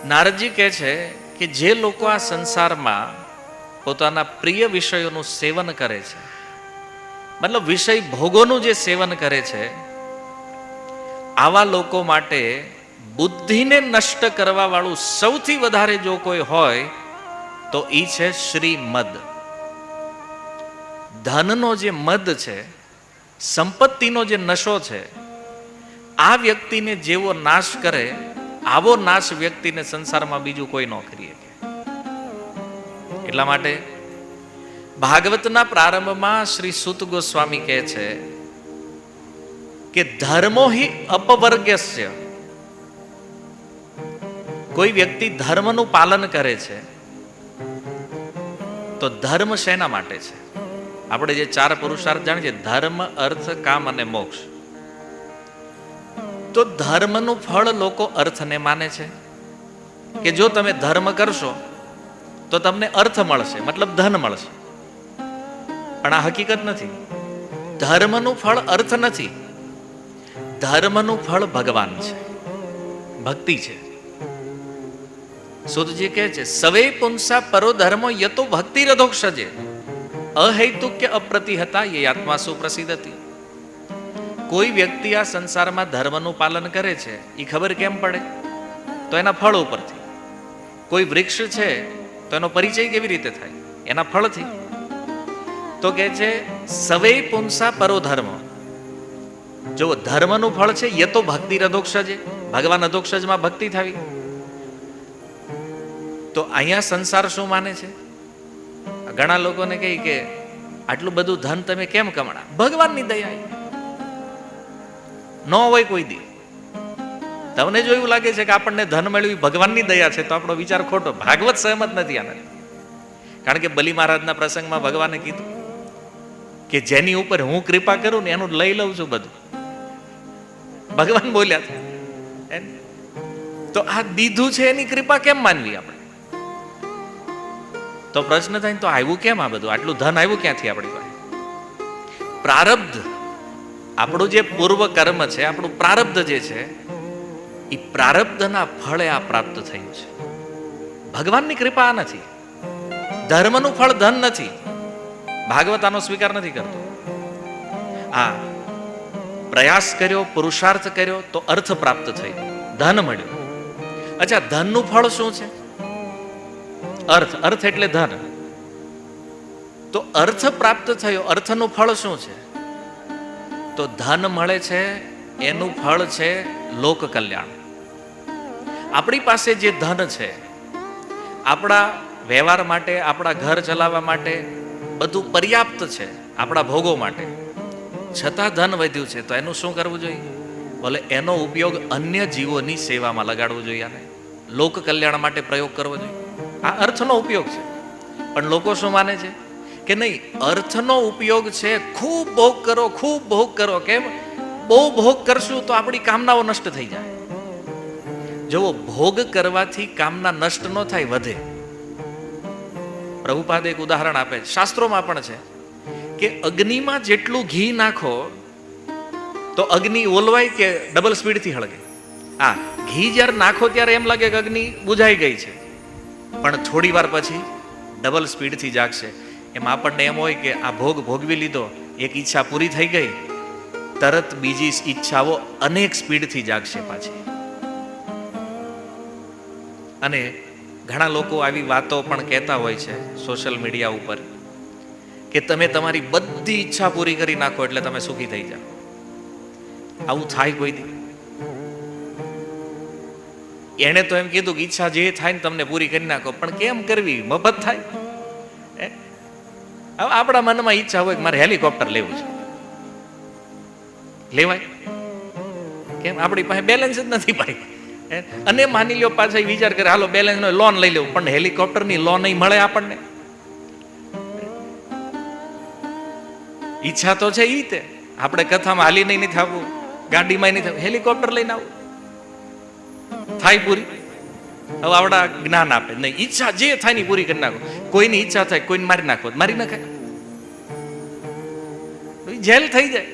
નારદજી કહે છે કે જે લોકો આ સંસારમાં પોતાના પ્રિય વિષયોનું સેવન કરે છે, મતલબ વિષય ભોગોનું જે સેવન કરે છે, આવા લોકો માટે બુદ્ધિને નષ્ટ કરવા વાળું સૌથી વધારે જો કોઈ હોય તો ઈ છે શ્રીમદ. ધનનો જે મદ છે, સંપત્તિનો જે નશો છે, આ વ્યક્તિને જેવો નાશ કરે આવો નાશ વ્યક્તિને સંસારમાં બીજું કોઈ ન કરી શકે. એટલા માટે ભાગવતના પ્રારંભમાં શ્રી સૂત ગોસ્વામી કહે છે કે ધર્મો હિ અપવર્ગ્યસ્ય. કોઈ વ્યક્તિ ધર્મનું પાલન કરે છે તો ધર્મ શેના માટે છે? આપણે જે 4 પુરુષાર્થ જાણીએ, ધર્મ, અર્થ, કામ અને મોક્ષ. તો ધર્મનું ફળ લોકો અર્થને માને છે કે જો તમે ધર્મ કરશો તો તમને અર્થ મળશે, મતલબ ધન મળશે. પણ આ હકીકત નથી. ધર્મનું ફળ અર્થ નથી, ધર્મનું ફળ ભગવાન છે, ભક્તિ છે. સુતજી કહે છે સવે પુંસા પરો ધર્મો યતો ભક્તિ રધોક્ષજે અહૈતુક્ય અપ્રતિહતા યે આત્મા સુપ્રસિદ્ધ હતી. કોઈ વ્યક્તિ આ સંસારમાં ધર્મનું પાલન કરે છે એ ખબર કેમ પડે? તો એના ફળ ઉપરથી. કોઈ વૃક્ષ છે તો એનો પરિચય કેવી રીતે થાય? એના ફળથી. તો કહે છે સવે પુંસા પરો ધર્મ. જો ધર્મનું ફળ છે યતો ભક્તિ રધોક્ષજે, ભગવાન અધોક્ષજમાં ભક્તિ થવી. તો અહીંયા સંસાર શું માને છે? ઘણા લોકોને કહે કે આટલું બધું ધન તમે કેમ કમાણા? ભગવાનની દયા. ન હોય કોઈ દી. તમને જો એવું લાગે છે કે આપણને ધન મળ્યું ભગવાનની દયા છે તો આપણો વિચાર ખોટો. ભાગવત સહમત નથી આને. કારણ કે બલિ મહારાજના પ્રસંગમાં ભગવાને કીધું કે જેની ઉપર હું કૃપા કરું ને એનું લઈ લઉં છું બધું. ભગવાન બોલ્યા છે. તો આ દીધું છે એની કૃપા કેમ માનવી આપણે? તો પ્રશ્ન થાય તો આવ્યું કેમ આ બધું? આટલું ધન આવ્યું ક્યાંથી આપણી પાસે? પ્રારબ્ધ, આપણું જે પૂર્વ કર્મ છે, આપણું પ્રારબ્ધ જે છે, એ પ્રારબ્ધના ફળે આ પ્રાપ્ત થયું છે. ભગવાનની કૃપા આ નથી. ધર્મનું ફળ ધન નથી. ભાગવત આનો સ્વીકાર નથી કરતો. આ પ્રયાસ કર્યો, પુરુષાર્થ કર્યો તો અર્થ પ્રાપ્ત થયો, ધન મળ્યું. અચ્છા, ધનનું ફળ શું છે? અર્થ. અર્થ એટલે ધન. તો અર્થ પ્રાપ્ત થયો, અર્થનું ફળ શું છે? તો ધન મળે છે એનું ફળ છે લોક કલ્યાણ. આપણી પાસે જે ધન છે, આપણા વ્યવહાર માટે, આપણા ઘર ચલાવવા માટે બધું પર્યાપ્ત છે, આપણા ભોગો માટે. છતાં ધન વધ્યું છે તો એનું શું કરવું જોઈએ? બોલે એનો ઉપયોગ અન્ય જીવોની સેવામાં લગાડવો જોઈએ. આને લોક કલ્યાણ માટે પ્રયોગ કરવો જોઈએ. આ અર્થનો ઉપયોગ છે. પણ લોકો શું માને છે કે નહીં, અર્થનો ઉપયોગ છે ખૂબ ભોગ કરો, ખૂબ ભોગ કરો. કેમ? બહુ ભોગ કરશું તો આપણી કામનાઓ નષ્ટ થઈ જાય. જો ભોગ કરવાથી કામના નષ્ટ ન થાય, વધે. પ્રભુપાદ એક ઉદાહરણ આપે છે, શાસ્ત્રોમાં પણ છે કે અગ્નિમાં જેટલું ઘી નાખો તો અગ્નિ ઓલવાય કે ડબલ સ્પીડથી હળગે? હા, ઘી જ્યારે નાખો ત્યારે એમ લાગે કે અગ્નિ બુઝાઈ ગઈ છે, પણ થોડી વાર પછી ડબલ સ્પીડથી જાગશે. એમ આપણને એમ હોય કે આ ભોગ ભોગવી લીધો, એક ઈચ્છા પૂરી થઈ ગઈ, તરત બીજી ઈચ્છાઓ અનેક સ્પીડથી જાગશે પાછી. અને ઘણા લોકો આવી વાતો પણ કહેતા હોય છે સોશિયલ મીડિયા ઉપર કે તમે તમારી બધી ઈચ્છા પૂરી કરી નાખો એટલે તમે સુખી થઈ જાઓ. આવું થાય કોઈ દી? એને તો એમ કીધું કે ઈચ્છા જે થાય ને તમને પૂરી કરી નાખો, પણ કેમ કરવી? મફત થાય? આપણા મનમાં ઈચ્છા હોય કે મારે હેલિકોપ્ટર લેવું છે, લેવાય? કેમ? આપણી પાસે બેલેન્સ જ નથી ભાઈ. અને માની લ્યો પાછા વિચાર કરે હાલો બેલેન્સ નો લોન લઈ લેવું, પણ હેલિકોપ્ટરની લોન નહીં મળે આપણને. ઈચ્છા તો છે ઈ તે આપણે કથામાં હાલી નહીં થવું, ગાડીમાં નહીં થવું, હેલિકોપ્ટર લઈને આવું થાય પૂરી. હવે આવડા જ્ઞાન આપે નહીં, ઈચ્છા જે થાય ની પૂરી કરી નાખો. કોઈની ઈચ્છા થાય કોઈને મારી નાખો, મારી નાખાય, જેલ થઈ જાય.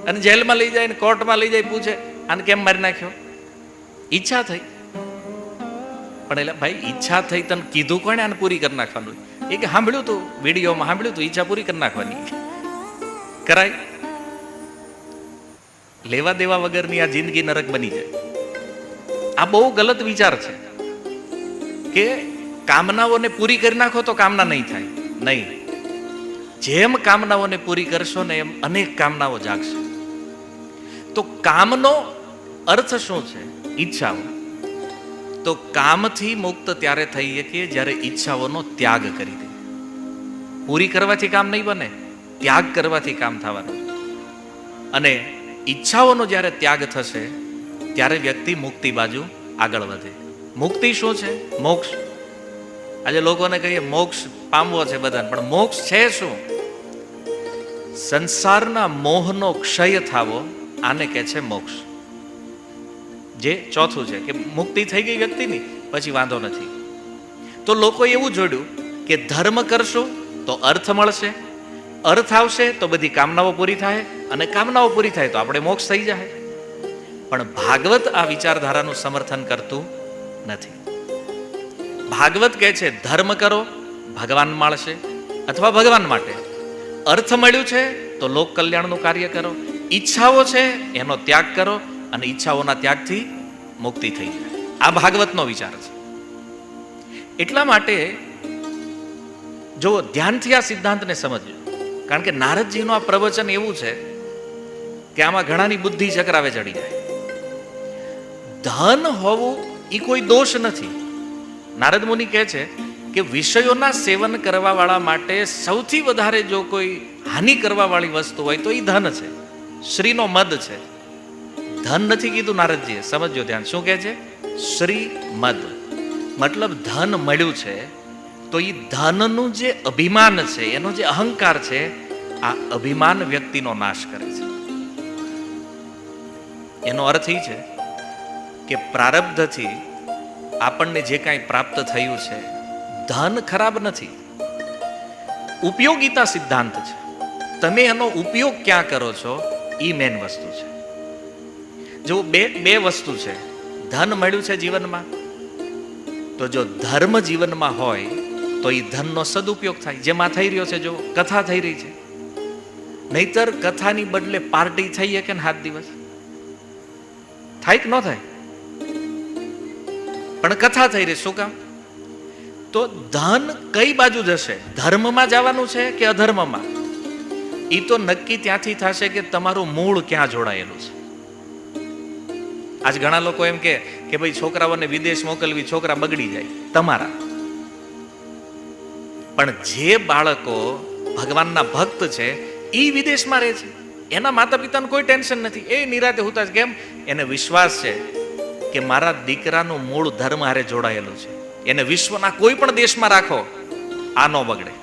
અને જેલમાં લઈ જાય ને કોર્ટમાં લઈ જાય, પૂછે આને કેમ મારી નાખ્યો? ઈચ્છા થઈ. પણ એટલે ભાઈ ઈચ્છા થઈ તને કીધું કોણે આને પૂરી કરી નાખવાનું? એ કે સાંભળ્યું તું, વિડીયોમાં સાંભળ્યું તું, ઈચ્છા પૂરી કરી નાખવાની. કરાય? લેવા દેવા વગરની આ જિંદગી નરક બની જાય. આ બહુ ગલત વિચાર છે કે કામનાઓને પૂરી કરી નાખો તો કામના નહીં થાય. નહીં, જેમ કામનાઓને પૂરી કરશો ને એમ અનેક કામનાઓ જાગશે. તો કામનો અર્થ શું છે? ઈચ્છાઓ. તો કામથી મુક્ત ત્યારે થઈ શકીએ જ્યારે ઈચ્છાઓનો ત્યાગ કરી દે. પૂરી કરવાથી કામ નહીં બને, ત્યાગ કરવાથી કામ થવાનું. અને ઈચ્છાઓનો જ્યારે ત્યાગ થશે ત્યારે વ્યક્તિ મુક્તિ બાજુ આગળ વધે. મુક્તિ શું છે? મોક્ષ. આજે લોકોને કહીએ મોક્ષ પામવો છે બધાને, પણ મોક્ષ છે શું? સંસારના મોહનો ક્ષય થાવો, આને કહે છે મોક્ષ. જે ચોથું છે કે મુક્તિ થઈ ગઈ વ્યક્તિની, પછી વાંધો નથી. તો લોકો એવું જોડ્યું કે ધર્મ કરશું તો અર્થ મળશે, અર્થ આવશે તો બધી કામનાઓ પૂરી થાય, અને કામનાઓ પૂરી થાય તો આપણે મોક્ષ થઈ જાય. પણ ભાગવત આ વિચારધારાનું સમર્થન કરતું નથી. ભાગવત કહે છે ધર્મ કરો, ભગવાન મળશે, અથવા ભગવાન માટે. અર્થ મળ્યું છે તો લોક કલ્યાણનું કાર્ય કરો. ઈચ્છાઓ છે એનો ત્યાગ કરો, અને ઈચ્છાઓના ત્યાગથી મુક્તિ થઈ જાય. આ ભાગવતનો વિચાર છે. એટલા માટે જો ધ્યાનથી આ સિદ્ધાંતને સમજજો, કારણ કે નારદજીનું આ પ્રવચન એવું છે કે આમાં ઘણાની બુદ્ધિ ચક્રાવે ચડી જાય. ધન હોવું એ કોઈ દોષ નથી. નારદ મુનિ કહે છે કે વિષયોના સેવન કરવા વાળા માટે સૌથી વધારે જો કોઈ હાનિ કરવા વાળી વસ્તુ હોય તો એ ધન છે, શ્રીનો મદ છે. ધન નથી કીધું નારદજીએ, સમજો ધ્યાન. શું કહે છે? શ્રી મદ. મતલબ ધન મળ્યું છે તો એ ધનનું જે અભિમાન છે, એનો જે અહંકાર છે, આ અભિમાન વ્યક્તિનો નાશ કરે છે. એનો અર્થ એ છે કે પ્રારબ્ધથી આપણને જે કાંઈ પ્રાપ્ત થયું છે, ધન ખરાબ નથી, ઉપયોગિતા સિદ્ધાંત છે. તમે એનો ઉપયોગ ક્યાં કરો છો એ મેન વસ્તુ છે. જો બે વસ્તુ છે. ધન મળ્યું છે જીવનમાં, તો જો ધર્મ જીવનમાં હોય તો એ ધનનો સદુપયોગ થાય. જેમાં થઈ રહ્યો છે, જો કથા થઈ રહી છે, નહીતર કથાની બદલે પાર્ટી થઈ શકે ને 7 દિવસ થાય કે ન થાય? પણ કથા થઈ રહી, શું કામ? તો ધન કઈ બાજુ જશે? ધર્મમાં જવાનું છે કે અધર્મમાં? એ તો નક્કી ત્યાંથી થશે કે તમારું મૂળ ક્યાં જોડાયેલું છે. આજ ઘણા લોકો એમ કે ભાઈ છોકરાઓને વિદેશ મોકલવી, છોકરા બગડી જાય તમારા. પણ જે બાળકો ભગવાનના ભક્ત છે એ વિદેશમાં રહે છે, એના માતા પિતાને કોઈ ટેન્શન નથી. એ નિરાતે હોતા જ. કેમ? એને વિશ્વાસ છે કે મારા દીકરાનું મૂળ ધર્મ હારે જોડાયેલું છે. એને વિશ્વના કોઈ પણ દેશમાં રાખો, આ ન બગડે.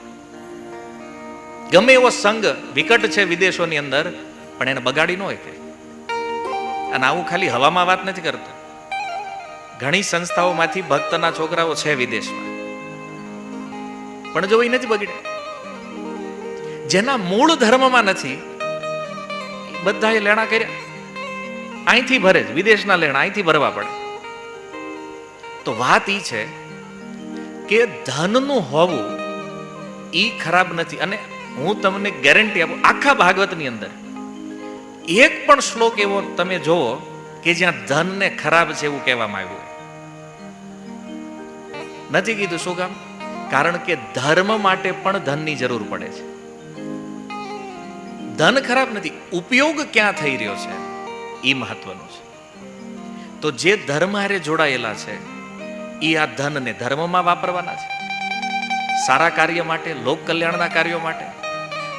ગમે એવો સંઘ વિકટ છે વિદેશોની અંદર, પણ એને બગાડી ન હોય. અને આવું ખાલી હવામાં વાત નથી કરતો. ઘણી સંસ્થાઓમાંથી ભક્તના છોકરાઓ છે વિદેશમાં, પણ જો એ નથી બગડે. જેના મૂળ ધર્મમાં નથી, બધાએ લેણા કર્યા, અહીંથી ભરે જ, વિદેશના લેણા અહીંથી ભરવા પડે. તો વાત ઈ છે કે ધનનું હોવું ઈ ખરાબ નથી. અને હું તમને ગેરંટી આપું, આખા ભાગવતની અંદર એક પણ શ્લોક એવો તમે જોવો કે જ્યાં ધનને ખરાબ છે એવું કહેવામાં આવ્યું નથી કીધું. શું કામ? કારણ કે ધર્મ માટે પણ ધનની જરૂર પડે છે. ધન ખરાબ નથી, ઉપયોગ ક્યાં થઈ રહ્યો છે એ મહત્વનું છે. તો જે ધર્મ હારે જોડાયેલા છે એ આ ધનને ધર્મમાં વાપરવાના છે, સારા કાર્ય માટે, લોક કલ્યાણના કાર્યો માટે.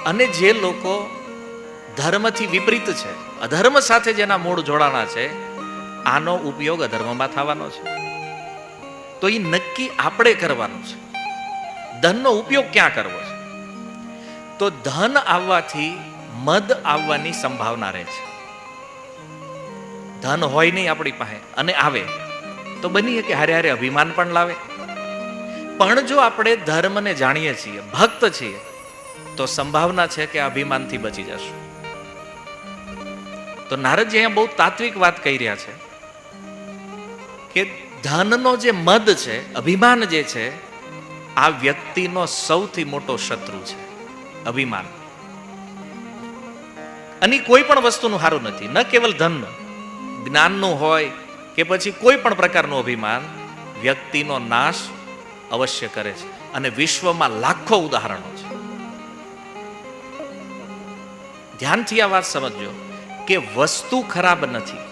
અને જે લોકો ધર્મથી વિપરીત છે, અધર્મ સાથે જેના મૂળ જોડાણા છે, આનો ઉપયોગ અધર્મમાં થવાનો છે. તો એ નક્કી આપણે કરવાનું છે. ધનનો ઉપયોગ ક્યાં કરવો છે? તો ધન આવવાથી મદ આવવાની સંભાવના રહે છે. ધન હોય નહીં આપણી પાસે અને આવે તો બની કે હારે હારે અભિમાન પણ લાવે. પણ જો આપણે ધર્મને જાણીએ છીએ, ભક્ત છીએ, તો સંભાવના છે કે અભિમાનથી બચી જશું. તો નારદજી અહીંયા બહુ તાત્વિક વાત કહી રહ્યા છે કે ધનનો જે મદ છે, અભિમાન જે છે, આ વ્યક્તિનો સૌથી મોટો શત્રુ છે. અભિમાન. અને કોઈ પણ વસ્તુનું સારું નથી, ન કેવલ ધનનું, જ્ઞાનનું હોય કે પછી કોઈ પણ પ્રકારનું અભિમાન વ્યક્તિનો નાશ અવશ્ય કરે છે. અને વિશ્વમાં લાખો ઉદાહરણો છે. ધ્યાનથી આ વાત સમજજો કે વસ્તુ ખરાબ નથી.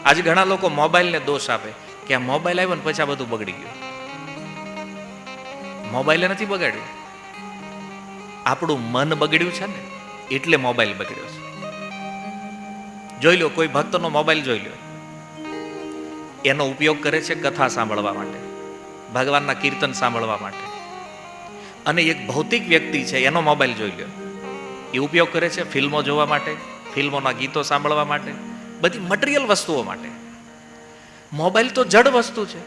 આજે ઘણા લોકો મોબાઈલને દોષ આપે કે આ મોબાઈલ આવ્યો ને પછી આ બધું બગડી ગયું. મોબાઈલે નથી બગાડ્યું, આપણું મન બગડ્યું છે ને, એટલે મોબાઈલ બગડ્યો છે. જોઈ લો, કોઈ ભક્તનો મોબાઈલ જોઈ લો, એનો ઉપયોગ કરે છે કથા સાંભળવા માટે, ભગવાનના કીર્તન સાંભળવા માટે. અને એક ભૌતિક વ્યક્તિ છે, એનો મોબાઈલ જોઈ લો, એ ઉપયોગ કરે છે ફિલ્મો જોવા માટે, ફિલ્મોના ગીતો સાંભળવા માટે, બધી મટીરિયલ વસ્તુઓ માટે. મોબાઈલ તો જડ વસ્તુ છે.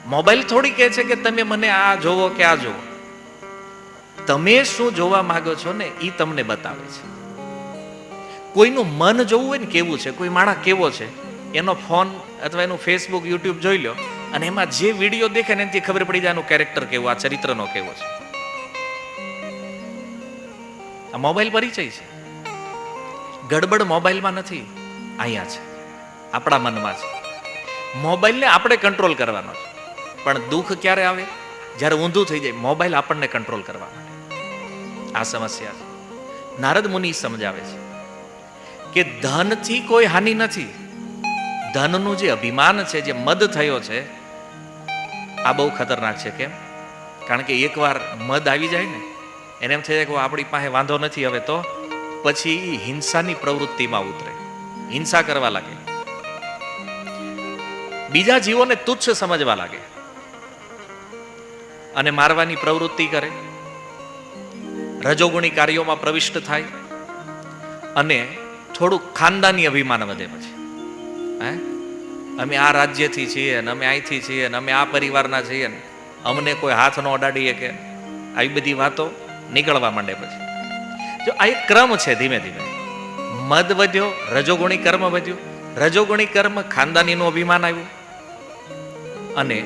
મોબાઈલ થોડી કહે છે કે તમે મને આ જોવો કે આ જોવો. તમે શું જોવા માંગો છો ને એ તમને બતાવે છે. કોઈનું મન જોવું હોય ને કેવું છે, કોઈ માણસ કેવો છે, એનો ફોન અથવા એનું ફેસબુક, યુટ્યુબ જોઈ લો અને એમાં જે વિડીયો દેખે ને એનાથી ખબર પડી જાય એનું કેરેક્ટર કેવું, આ ચરિત્રનો કેવો છે. આ મોબાઈલ પરિચય છે. ગડબડ મોબાઈલમાં નથી, અહીંયા છે, આપણા મનમાં છે. મોબાઈલને આપણે કંટ્રોલ કરવાનો છે. પણ દુઃખ ક્યારે આવે? જ્યારે ઊંધું થઈ જાય. મોબાઈલ આપણને કંટ્રોલ કરવા માટે. આ સમસ્યા છે. નારદ મુનિ સમજાવે છે કે ધનથી કોઈ હાનિ નથી. ધનનું જે અભિમાન છે, જે મદ થયો છે, આ બહુ ખતરનાક છે. કેમ? કારણ કે એકવાર મદ આવી જાય ને, એને એમ થઈ જાય કે આપણી પાસે વાંધો નથી હવે, તો પછી હિંસાની પ્રવૃત્તિમાં ઉતરે, હિંસા કરવા લાગે, બીજા જીવોને તુચ્છ સમજવા લાગે અને મારવાની પ્રવૃત્તિ કરે, રજોગુણી કાર્યોમાં પ્રવિષ્ટ થાય અને થોડુંક ખાનદાની અભિમાન વધે. પછી અમે આ રાજ્યથી છીએ ને, અમે અહીંથી છીએ ને, અમે આ પરિવારના છીએ ને, અમને કોઈ હાથ ન અડાડીએ કે, આવી બધી વાતો નીકળવા માંડે. પછી જો આ એક ક્રમ છે, ધીમે ધીમે મદ વધ્યો, રજોગુણી કર્મ વધ્યું, રજોગુણી કર્મ ખાનદાનીનું અભિમાન આવ્યું અને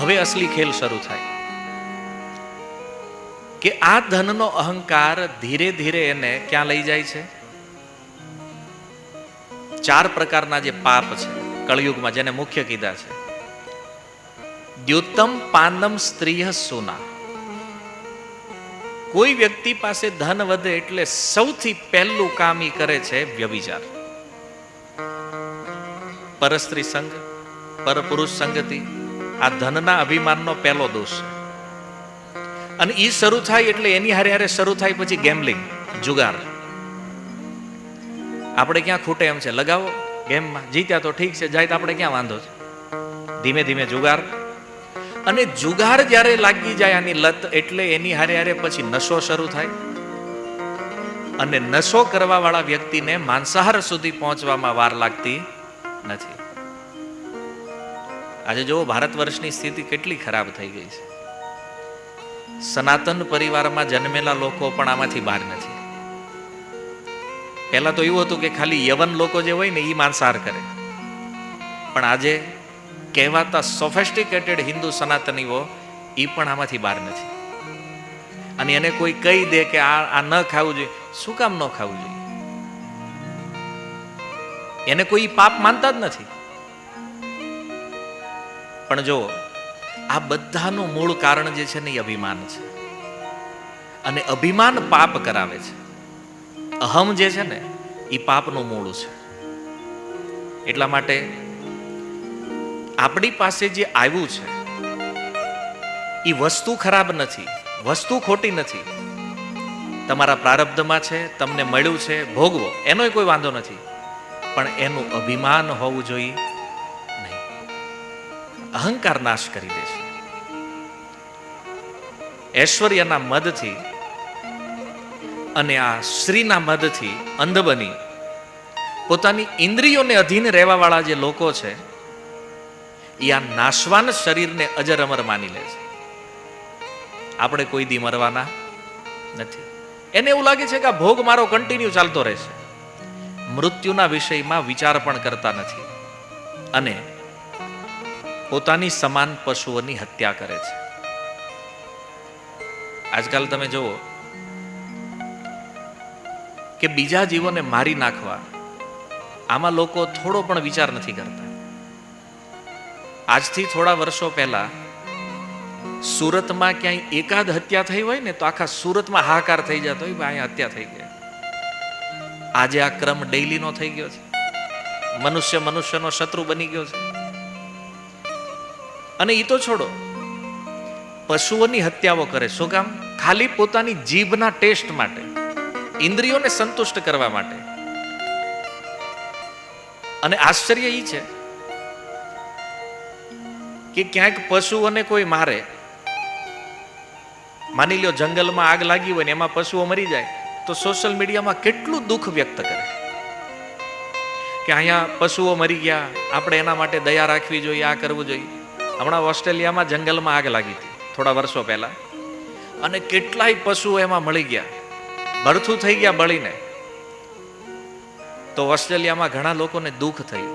હવે અસલી ખેલ શરૂ થાય કે આ ધનનો અહંકાર ધીરે ધીરે એને ક્યાં લઈ જાય છે? 4 પ્રકારના જે પાપ છે કળયુગમાં, જેને મુખ્ય કીધા છે. દ્યુતમ પાનમ સ્ત્રીય સુના. કોઈ વ્યક્તિ પાસે ધન વધે એટલે સૌથી પહેલું કામ ઈ કરે છે વ્યભિચાર, પરસ્ત્રી સંગ, પરપુરુષ સંગતિ. આ ધનના અભિમાનનો પહેલો દોષ છે. અને ઈ શરૂ થાય એટલે એની હારે હારે શરૂ થાય પછી ગેમ્બલિંગ, જુગાર. આપણે ક્યાં ખૂટે એમ છે, લગાવો ગેમમાં, જીત્યા તો ઠીક છે, જાય તો આપણે ક્યાં વાંધો છે. ધીમે ધીમે જુગાર. અને જુગાર જ્યારે લાગી જાય આની લત, એટલે એની હારે હારે પછી નશો શરૂ થાય. અને નશો કરવા વાળા વ્યક્તિને માંસાહાર સુધી પહોંચવામાં વાર લાગતી નથી. આજે જો ભારત વર્ષની સ્થિતિ કેટલી ખરાબ થઈ ગઈ છે. સનાતન પરિવારમાં જન્મેલા લોકો પણ આમાંથી બહાર નથી. પહેલા તો એવું હતું કે ખાલી યવન લોકો જે હોય ને એ માંસાહાર કરે, પણ આજે કહેવાતા સોફેસ્ટિકેટેડ હિન્દુ સનાતનીઓ એ પણ આમાંથી બહાર નથી. અને એને કોઈ કહી દે કે આ ન ખાવું જોઈએ, શું કામ ન ખાવું જોઈએ? એને કોઈ પાપ માનતા જ નથી. પણ જો આ બધાનું મૂળ કારણ જે છે ને એ અભિમાન છે. અને અભિમાન પાપ કરાવે છે. અહમ જે છે ને એ પાપનું મૂળ છે. એટલા માટે આપણી પાસે જે આવ્યું છે એ વસ્તુ ખરાબ નથી, વસ્તુ ખોટી નથી. તમારા પ્રારબ્ધમાં છે, તમને મળ્યું છે, ભોગવો, એનોય કોઈ વાંધો નથી. પણ એનું અભિમાન હોવું જોઈએ નહીં. અહંકાર નાશ કરી દે છે. ઐશ્વર્યના મદથી અને આ શ્રીના મદથી અંધ બની પોતાની ઇન્દ્રિયોને અધીન રહેવા વાળા જે લોકો છે એ આ નાશવાન શરીરને અજર અમર માની લે છે. આપણે કોઈ દી મરવાના નથી. એને એવું લાગે છે કે આ ભોગ મારો કન્ટિન્યુ ચાલતો રહેશે. મૃત્યુના વિષયમાં વિચાર પણ કરતા નથી. અને પોતાની સમાન પશુઓની હત્યા કરે છે. આજકાલ તમે જુઓ કે બીજા જીવોને મારી નાખવા આમાં લોકો થોડો પણ વિચાર નથી કરતા. આજથી થોડા વર્ષો પહેલા સુરતમાં ક્યાંય એકાદ હત્યા થઈ હોય ને તો આખા સુરતમાં હાહાકાર થઈ જતો હોય, અહીંયા હત્યા થઈ ગઈ. આજે આ ક્રમ ડેઈલીનો થઈ ગયો છે. મનુષ્ય મનુષ્યનો શત્રુ બની ગયો છે. અને એ તો છોડો, પશુઓની હત્યાઓ કરે. શું કામ? ખાલી પોતાની જીભના ટેસ્ટ માટે, ઇન્દ્રિયોને સંતુષ્ટ કરવા માટે. અને આશ્ચર્ય એ છે કે ક્યાંક પશુઓને કોઈ મારે, માની લ્યો જંગલમાં આગ લાગી હોય ને એમાં પશુઓ મરી જાય, તો સોશિયલ મીડિયામાં કેટલું દુઃખ વ્યક્ત કરે કે અહીંયા પશુઓ મરી ગયા, આપણે એના માટે દયા રાખવી જોઈએ, આ કરવું જોઈએ. હમણાં ઓસ્ટ્રેલિયામાં જંગલમાં આગ લાગી હતી થોડા વર્ષો પહેલા, અને કેટલાય પશુઓ એમાં મળી ગયા, ભડથું થઈ ગયા બળીને. તો ઓસ્ટ્રેલિયામાં ઘણા લોકોને દુઃખ થયું.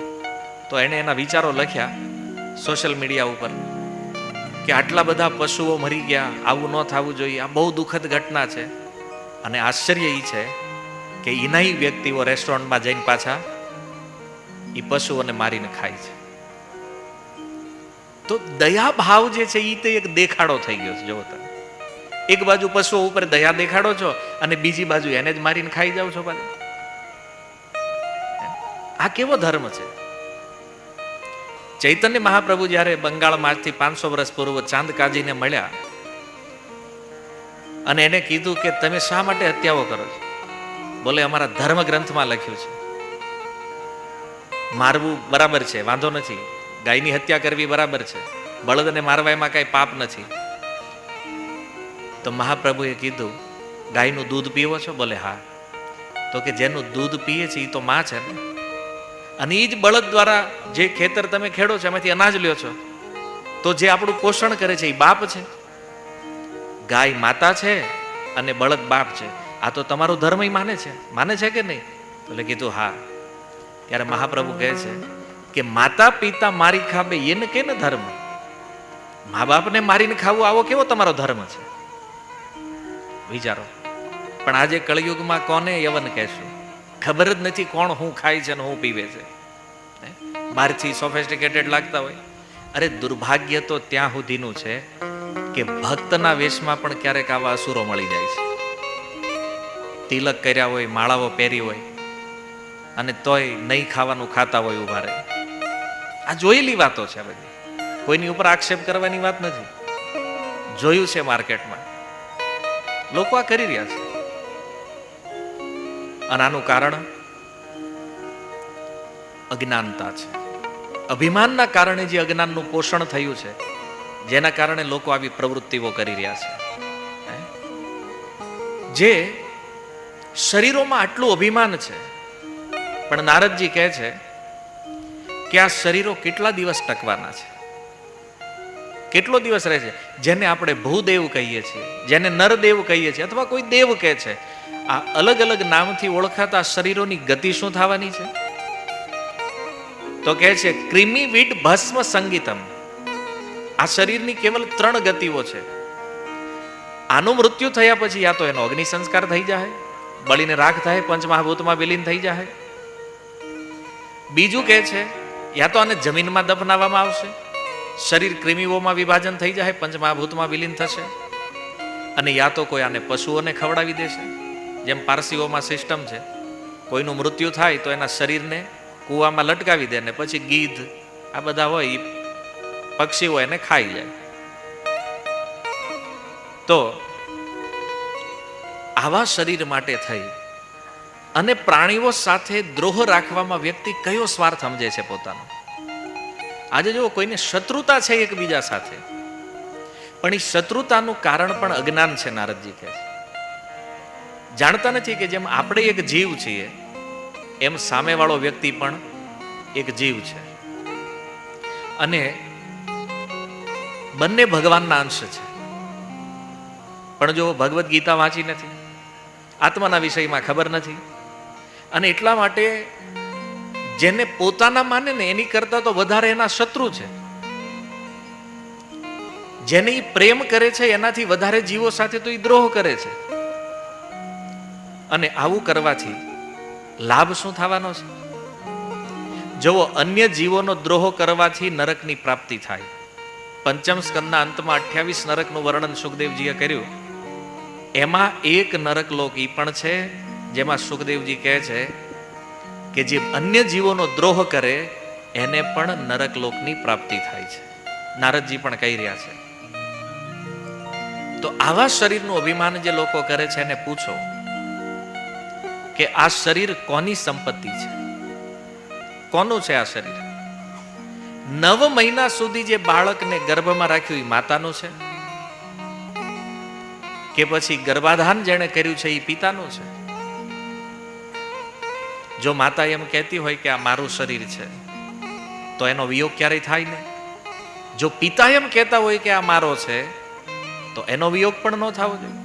તો એણે એના વિચારો લખ્યા સોશિયલ મીડિયા ઉપર કે આટલા બધા પશુઓ મરી ગયા, આવું ન થવું જોઈએ, આ બહુ દુઃખદ ઘટના છે. અને આશ્ચર્ય એ છે કે એનાય વ્યક્તિઓ રેસ્ટોરન્ટમાં જઈને પાછા એ પશુઓને મારીને ખાય છે. તો દયા ભાવ જે છે એ તો એક દેખાડો થઈ ગયો છે. જો તમે એક બાજુ પશુઓ ઉપર દયા દેખાડો છો અને બીજી બાજુ એને જ મારીને ખાઈ જાવ છો પાછા. આ કેવો ધર્મ છે? ચૈતન્ય મહાપ્રભુ જ્યારે બંગાળમાં આજથી 500 વર્ષ પૂર્વ ચાંદ કાજીને મળ્યા અને એને કીધું કે તમે શા માટે હત્યાઓ કરો છો? બોલે અમારા ધર્મ ગ્રંથમાં લખ્યું છે મારવું બરાબર છે, વાંધો નથી, ગાયની હત્યા કરવી બરાબર છે, બળદને મારવા એમાં કઈ પાપ નથી. તો મહાપ્રભુએ કીધું ગાયનું દૂધ પીવો છો? બોલે હા. તો કે જેનું દૂધ પીએ છે એ તો માં છે ને, અને એ જ બળદ દ્વારા જે ખેતર તમે ખેડો છો એમાંથી અનાજ લ્યો છો, તો જે આપણું પોષણ કરે છે એ બાપ છે. ગાય માતા છે અને બળદ બાપ છે. આ તો તમારો ધર્મ માને છે કે નહીં? એટલે કીધું હા. ત્યારે મહાપ્રભુ કહે છે કે માતા પિતા મારી ખાબે એને કે ને ધર્મ, મા બાપને મારીને ખાવું આવો કેવો તમારો ધર્મ છે? વિચારો. પણ આજે કળિયુગમાં કોને યવન કહેશું? ખબર જ નથી કોણ હું ખાય છે અને હું પીવે છે. બહારથી સોફિસ્ટિકેટેડ લાગતા હોય. અરે દુર્ભાગ્ય તો ત્યાં સુધીનું છે કે ભક્તના વેશમાં પણ ક્યારેક આવા અસુરો મળી જાય છે. તિલક કર્યા હોય, માળાઓ પહેરી હોય અને તોય નહીં ખાવાનું ખાતા હોય ઉભા રહે. આ જોયેલી વાતો છે બધી, કોઈની ઉપર આક્ષેપ કરવાની વાત નથી. જોયું છે માર્કેટમાં, લોકો આ કરી રહ્યા છે. અને આનું કારણ અજ્ઞાનતા છે. અભિમાનના કારણે જે અજ્ઞાનનું પોષણ થયું છે, જેના કારણે લોકો આવી પ્રવૃત્તિઓ કરી રહ્યા છે. જે શરીરોમાં આટલું અભિમાન છે, પણ નારદજી કહે છે કે આ શરીરો કેટલા દિવસ ટકવાના છે, કેટલો દિવસ રહે છે? જેને આપણે ભૂદેવ કહીએ છીએ, જેને નરદેવ કહીએ છીએ, અથવા કોઈ દેવ કહે છે, આ અલગ અલગ નામથી ઓળખાતા શરીરોની ગતિ શું થવાની છે? તો કહે છે ક્રિમિ વિટ ભસ્મ સંગીતમ. આ શરીરની કેવલ 3 ગતિઓ છે. આનું મૃત્યુ થયા પછી યા તો એનો અગ્નિ સંસ્કાર થઈ જાય, બળીને રાખ થાય, પંચમહાભૂતમાં વિલીન થઈ જાય. બીજું કહે છે યા તો આને જમીનમાં દફનાવવામાં આવશે, શરીર ક્રિમિઓમાં વિભાજન થઈ જાય, પંચમહાભૂતમાં વિલીન થશે. અને યા તો કોઈ આને પશુઓને ખવડાવી દેશે. જેમ પારસીઓમાં સિસ્ટમ છે, કોઈનું મૃત્યુ થાય તો એના શરીરને કૂવામાં લટકાવી દે ને પછી ગીધ આ બધા હોય પક્ષીઓ એને ખાઈ જાય. તો આવા શરીર માટે થઈ અને પ્રાણીઓ સાથે દ્રોહ રાખવામાં વ્યક્તિ કયો સ્વાર્થ સમજે છે પોતાનો? આજે જો કોઈને શત્રુતા છે એકબીજા સાથે, પણ એ શત્રુતાનું કારણ પણ અજ્ઞાન છે. નારદજી કહે છે જાણતા નથી કે જેમ આપણે એક જીવ છીએ એમ સામેવાળો વ્યક્તિ પણ એક જીવ છે, અને બંને ભગવાનના અંશ છે. પણ જો ભગવદ્ ગીતા વાંચી નથી, આત્માના વિષયમાં ખબર નથી, અને એટલા માટે જેને પોતાના માને ને એની કરતા તો વધારે એના શત્રુ છે. જેને ઈ પ્રેમ કરે છે એનાથી વધારે જીવો સાથે તો ઈ દ્રોહ કરે છે. અને આવું કરવાથી લાભ શું થવાનો છે? જુઓ, અન્ય જીવોનો દ્રોહ કરવાથી નરકની પ્રાપ્તિ થાય. પંચમ સ્કંદના અંતમાં 28 નરકનું વર્ણન સુખદેવજીએ કર્યું. એમાં એક નરક લોક ઈ પણ છે જેમાં સુખદેવજી કહે છે કે જે અન્ય જીવોનો દ્રોહ કરે એને પણ નરક લોકની પ્રાપ્તિ થાય છે. નારદજી પણ કહી રહ્યા છે. તો આવા શરીરનું અભિમાન જે લોકો કરે છે એને પૂછો કે આ શરીર કોની સંપત્તિ છે? કોનું છે આ શરીર? 9 મહિના સુધી જે બાળકને ગર્ભમાં રાખ્યું એ માતાનું છે કે પછી ગર્ભાધાન જેણે કર્યું છે એ પિતાનું છે? જો માતા એમ કહેતી હોય કે આ મારું શરીર છે તો એનો વિયોગ ક્યારેય થાય નહીં. જો પિતા એમ કહેતા હોય કે આ મારો છે તો એનો વિયોગ પણ ન થવો જોઈએ.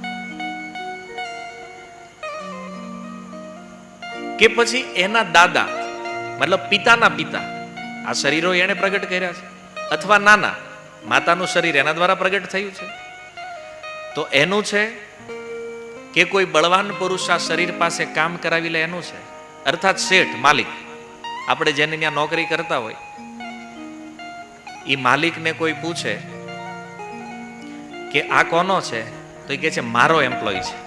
કે પછી એના દાદા મતલબ પિતાના પિતા આ શરીરો એને પ્રગટ કર્યા છે, અથવા નાના માતાનું શરીર એના દ્વારા પ્રગટ થયું છે તો એનું છે કે કોઈ બળવાન પુરુષ આ શરીર પાસે કામ કરાવી લે એનું છે? અર્થાત શેઠ માલિક, આપણે જેને ત્યાં નોકરી કરતા હોય એ માલિકને કોઈ પૂછે કે આ કોનો છે તો એ કહે છે મારો એમ્પ્લોય છે.